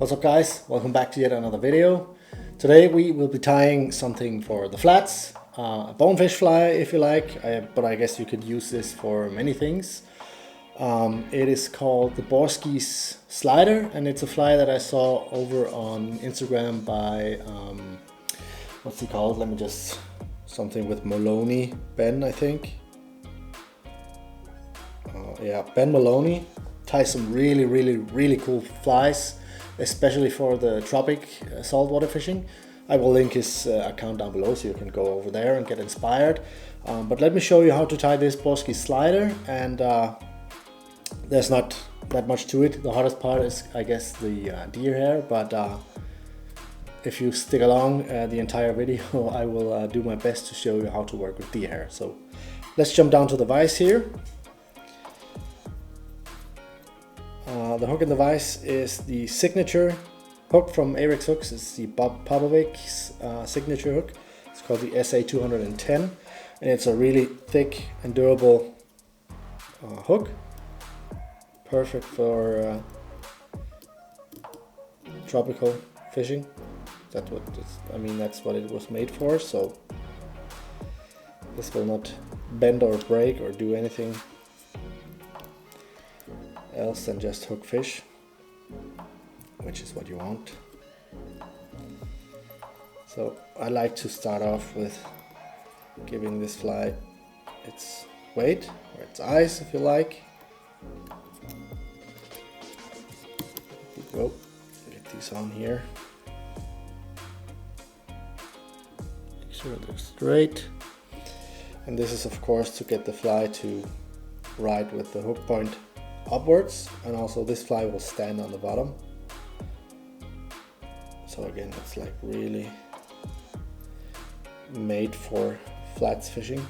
What's up guys, welcome back to yet another video. Today we will be tying something for the flats, a bonefish fly if you like, but I guess you could use this for many things. It is called the Borski Slider, and it's a fly that I saw over on Instagram by, what's he called, let me just, something with Maloney, Ben I think. Yeah, Ben Maloney ties some really cool flies, especially for the tropic saltwater fishing. I will link his account down below so you can go over there and get inspired. But let me show you how to tie this Borski Slider, and there's not that much to it. The hardest part is, I guess, the deer hair, but if you stick along the entire video, I will do my best to show you how to work with deer hair. So let's jump down to the vise here. The hook in the vise is the signature hook from Ahrex Hooks. It's the Bob Popovic's signature hook. It's called the SA210, and it's a really thick and durable hook. Perfect for tropical fishing. That's what it was made for. So this will not bend or break or do anything else than just hook fish, which is what you want. So I like to start off with giving this fly its weight, or its eyes if you like. Go, get these on here. Make sure they're straight. And this is of course to get the fly to ride with the hook point upwards, and also this fly will stand on the bottom. So again, it's like really made for flats fishing.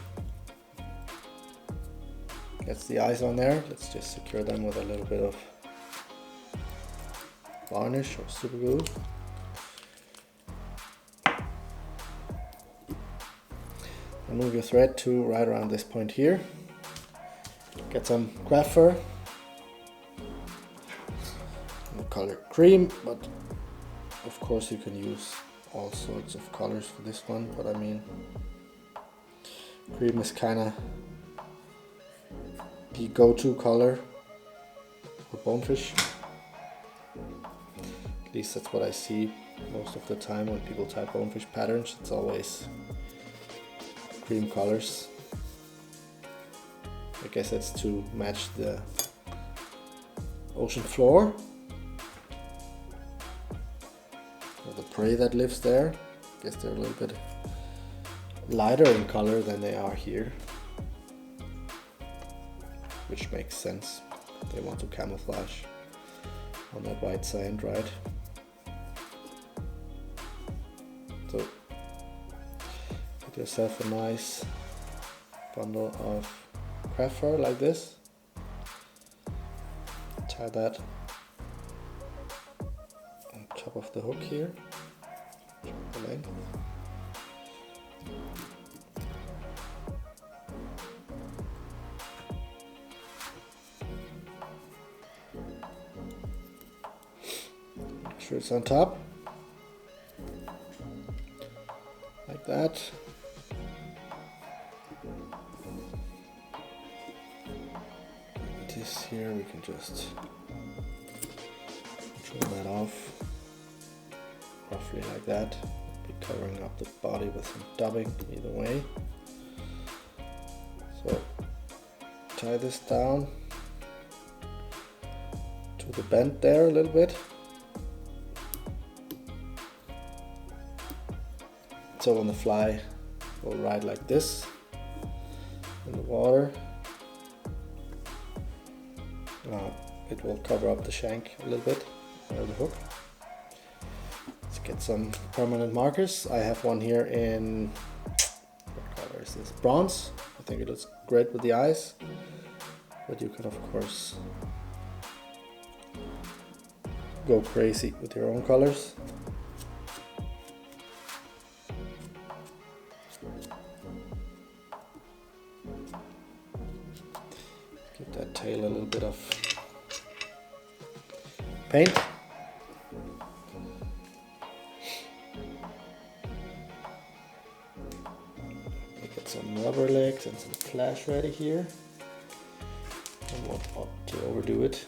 That's the eyes on there. Let's just secure them with a little bit of varnish or super glue. And move your thread to right around this point here. Get some craft fur. Color cream, but of course you can use all sorts of colors for this one, but I mean cream is kind of the go-to color for bonefish. At least that's what I see most of the time when people type bonefish patterns. It's always cream colors. I guess it's to match the ocean floor, the prey that lives there. I guess they're a little bit lighter in color than they are here, which makes sense. They want to camouflage on that white sand, right? So get yourself a nice bundle of craft fur like this. Tie that on top of the hook here. The length. Make sure it's on top, like that. This here we can just trim that off, roughly like that. Be covering up the body with some dubbing either way. So tie this down to the bend there a little bit. So when the fly will ride like this in the water, it will cover up the shank a little bit, or the hook. Let's get some permanent markers. I have one here in, what color is this? Bronze. I think it looks great with the eyes, but you can of course go crazy with your own colors. Give that tail a little bit of paint. some rubber legs and some flash ready here. I won't opt to overdo it.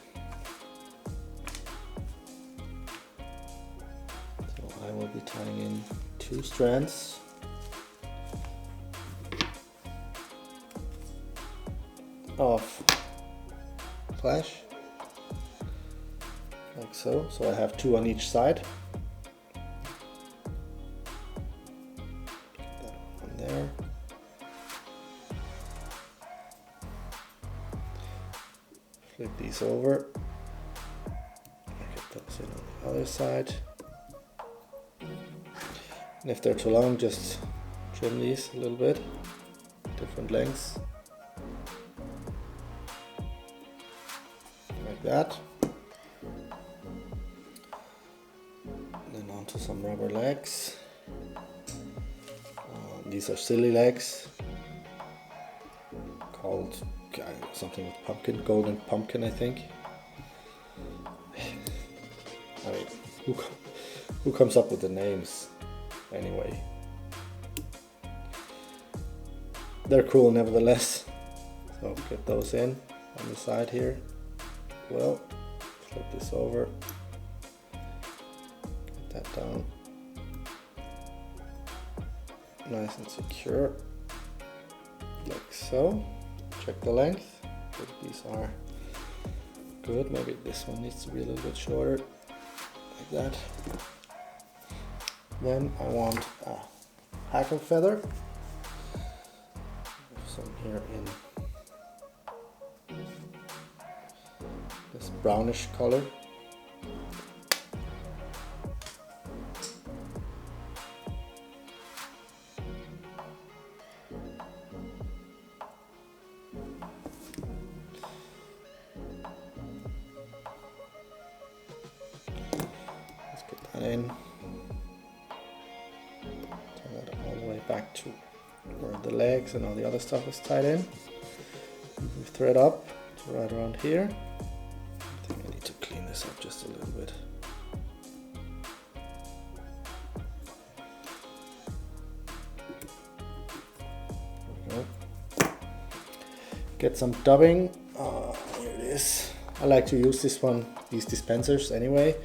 So I will be tying in 2 strands. Of flash, like so. So I have 2 on each side. Get that on there. Flip these over. Get those in on the other side. And if they're too long, just trim these a little bit, different lengths. Like that. Then onto some rubber legs. These are silly legs, called something with pumpkin, golden pumpkin, I think. I mean, who comes up with the names anyway? They're cool nevertheless. So get those in on the side here. Well, flip this over, get that down nice and secure, like so. Check the length, if these are good. Maybe this one needs to be a little bit shorter, like that. Then I want a hackle feather, some here in this brownish color. Let's get that in. Turn that all the way back to where the legs and all the other stuff is tied in. Move thread up to right around here. I think I need to clean this up just a little bit. There we go. Get some dubbing. Here it is. I like to use these dispensers anyway,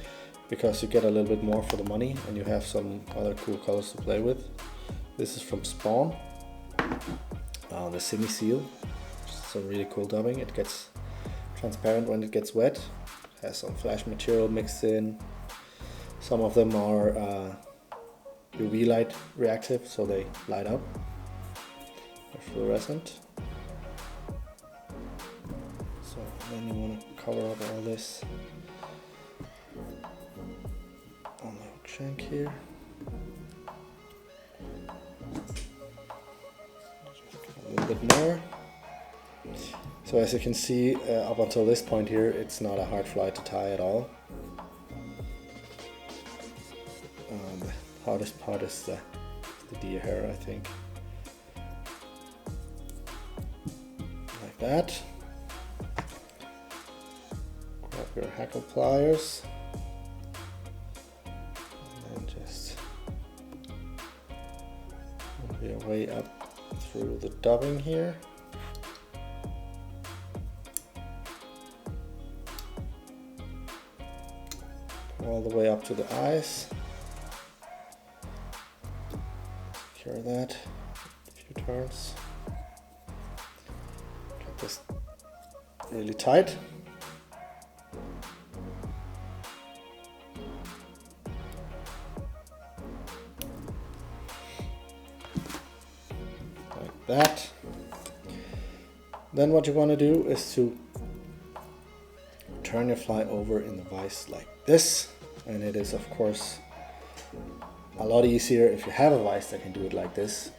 because you get a little bit more for the money and you have some other cool colors to play with. This is from Spawn, the Semi Seal. It's a really cool dubbing. It gets transparent when it gets wet. Has some flash material mixed in. Some of them are UV light reactive, so they light up. They're fluorescent. So then you want to cover up all this on the hook shank here. A little bit more. So as you can see, up until this point here, it's not a hard fly to tie at all. The hardest part is the deer hair, I think. Like that. Grab your hackle pliers. And then just move your way up through the dubbing here. All the way up to the eyes. Secure that a few turns. Get this really tight. Like that. Then what you want to do is to turn your fly over in the vise like this, and it is of course a lot easier if you have a vise that can do it like this.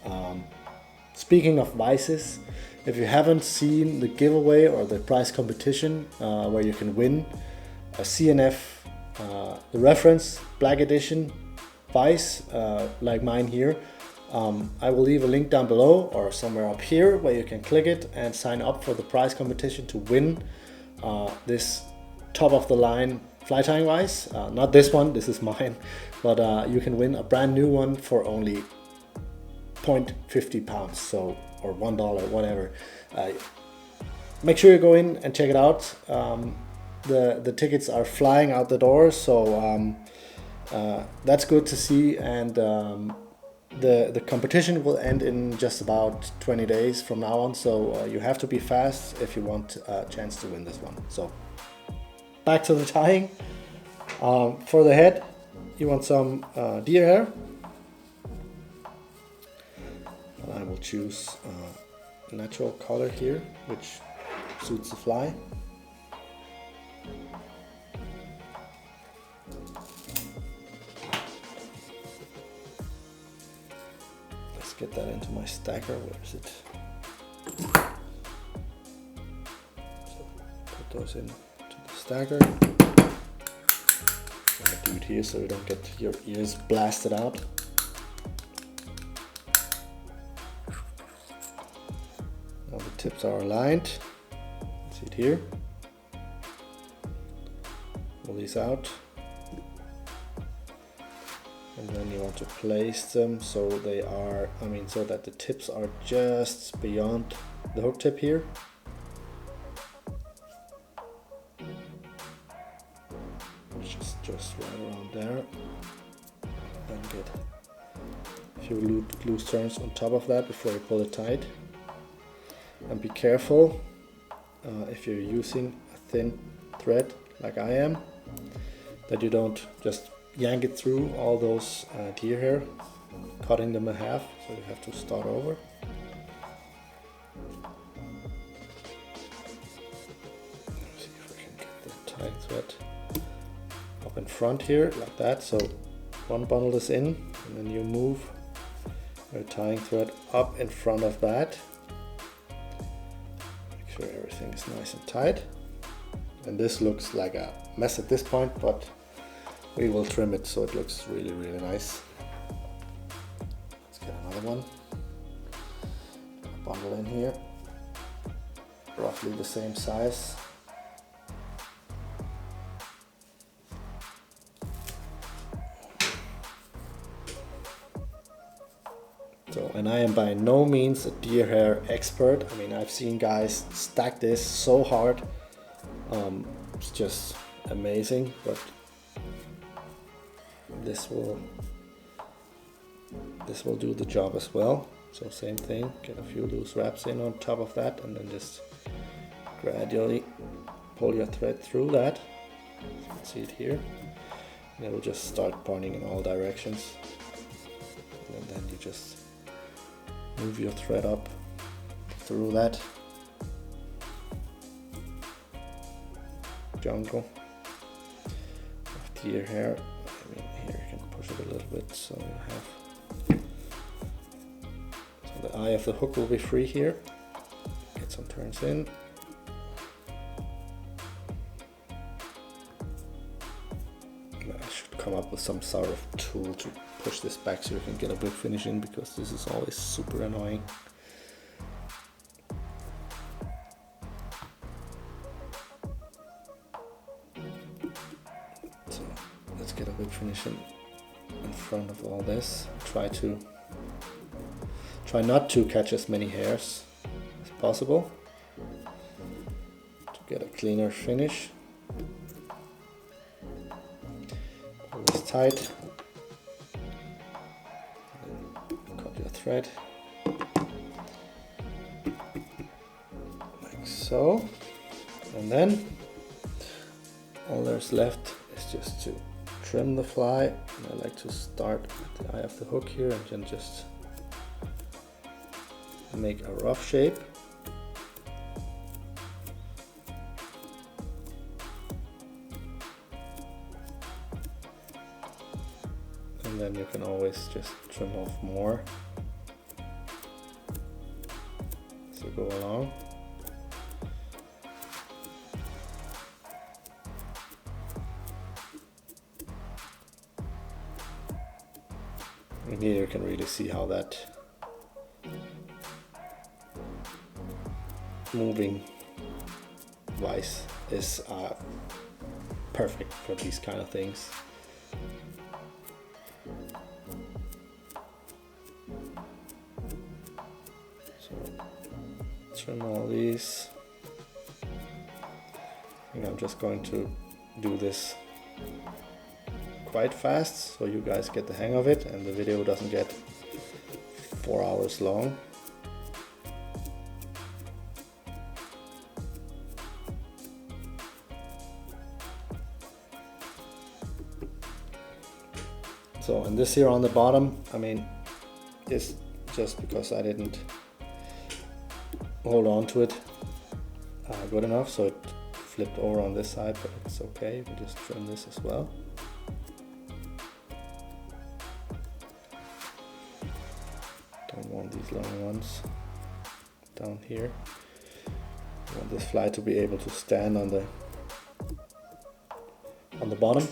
Speaking of vices, if you haven't seen the giveaway or the prize competition where you can win a CNF, the reference Black Edition vise like mine here, I will leave a link down below or somewhere up here where you can click it and sign up for the prize competition to win this top of the line fly tying vise. Not this one, this is mine, but you can win a brand new one for only 0.50 pounds. So or $1, whatever. Make sure you go in and check it out. The tickets are flying out the door, so that's good to see. And the competition will end in just about 20 days from now on, so you have to be fast if you want a chance to win this one. So back to the tying. For the head, you want some deer hair. And I will choose natural color here, which suits the fly. Let's get that into my stacker. Where is it? So put those into the stacker. I'm gonna do it here so you don't get your ears blasted out. Now the tips are aligned. See it here. Pull these out. And then you want to place them so they are, so that the tips are just beyond the hook tip here. Just right around there. Then get a few loose turns on top of that before you pull it tight. And be careful if you're using a thin thread like I am, that you don't just yank it through all those deer hair, cutting them in half, so you have to start over. Let's see if I can get the tight thread up in front here, like that. So one bundle is in, and then you move your tying thread up in front of that. Make sure everything is nice and tight. And this looks like a mess at this point, but we will trim it so it looks really, really nice. Let's get another one. Bundle in here, roughly the same size. So, and I am by no means a deer hair expert. I've seen guys stack this so hard. It's just amazing, but this will do the job as well. So same thing, get a few loose wraps in on top of that, and then just gradually pull your thread through that. You can see it here, and it will just start pointing in all directions. And then you just move your thread up through that jungle of deer hair. Here you can push it a little bit so you have, so the eye of the hook will be free here. Get some turns in. I should come up with some sort of tool to push this back so you can get a whip finish in, because this is always super annoying. So let's get a whip finish in front of all this. Try not to catch as many hairs as possible to get a cleaner finish. Pull this tight. Cut your thread like so, and then all there's left is just to trim the fly. And I like to start at the eye of the hook here and then just make a rough shape. And then you can always just trim off more as you go along. And here you can really see how that moving vise is perfect for these kind of things. So trim all these. I think I'm just going to do this quite fast so you guys get the hang of it and the video doesn't get 4 hours long. So, and this here on the bottom, I mean, is just because I didn't hold on to it good enough, so it flipped over on this side, but it's okay. You can just trim this as well. Don't want these long ones down here. I want this fly to be able to stand on the bottom.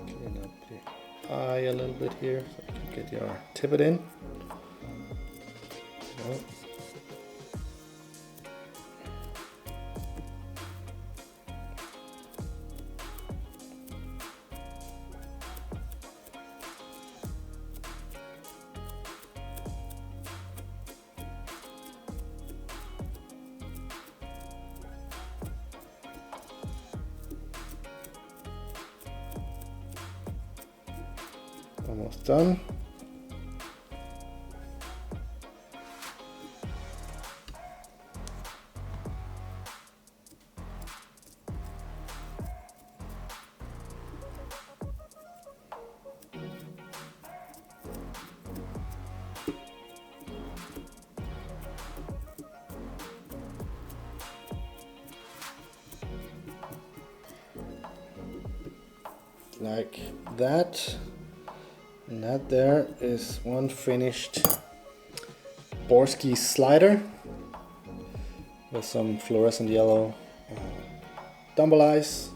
Clean up the eye a little bit here so you can get your tippet in. Oh. Almost done. Like that. And that there is one finished Borski Slider with some fluorescent yellow dumble eyes,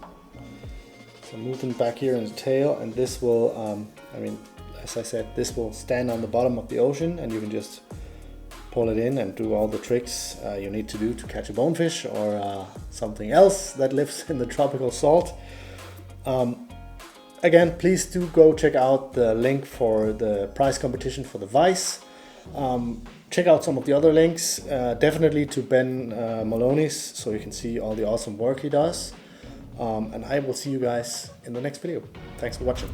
some movement back here in the tail, and this will, I mean, as I said, this will stand on the bottom of the ocean and you can just pull it in and do all the tricks you need to do to catch a bonefish or something else that lives in the tropical salt. Again, please do go check out the link for the prize competition for the vise. Check out some of the other links, definitely to Ben Maloney's, so you can see all the awesome work he does. And I will see you guys in the next video. Thanks for watching.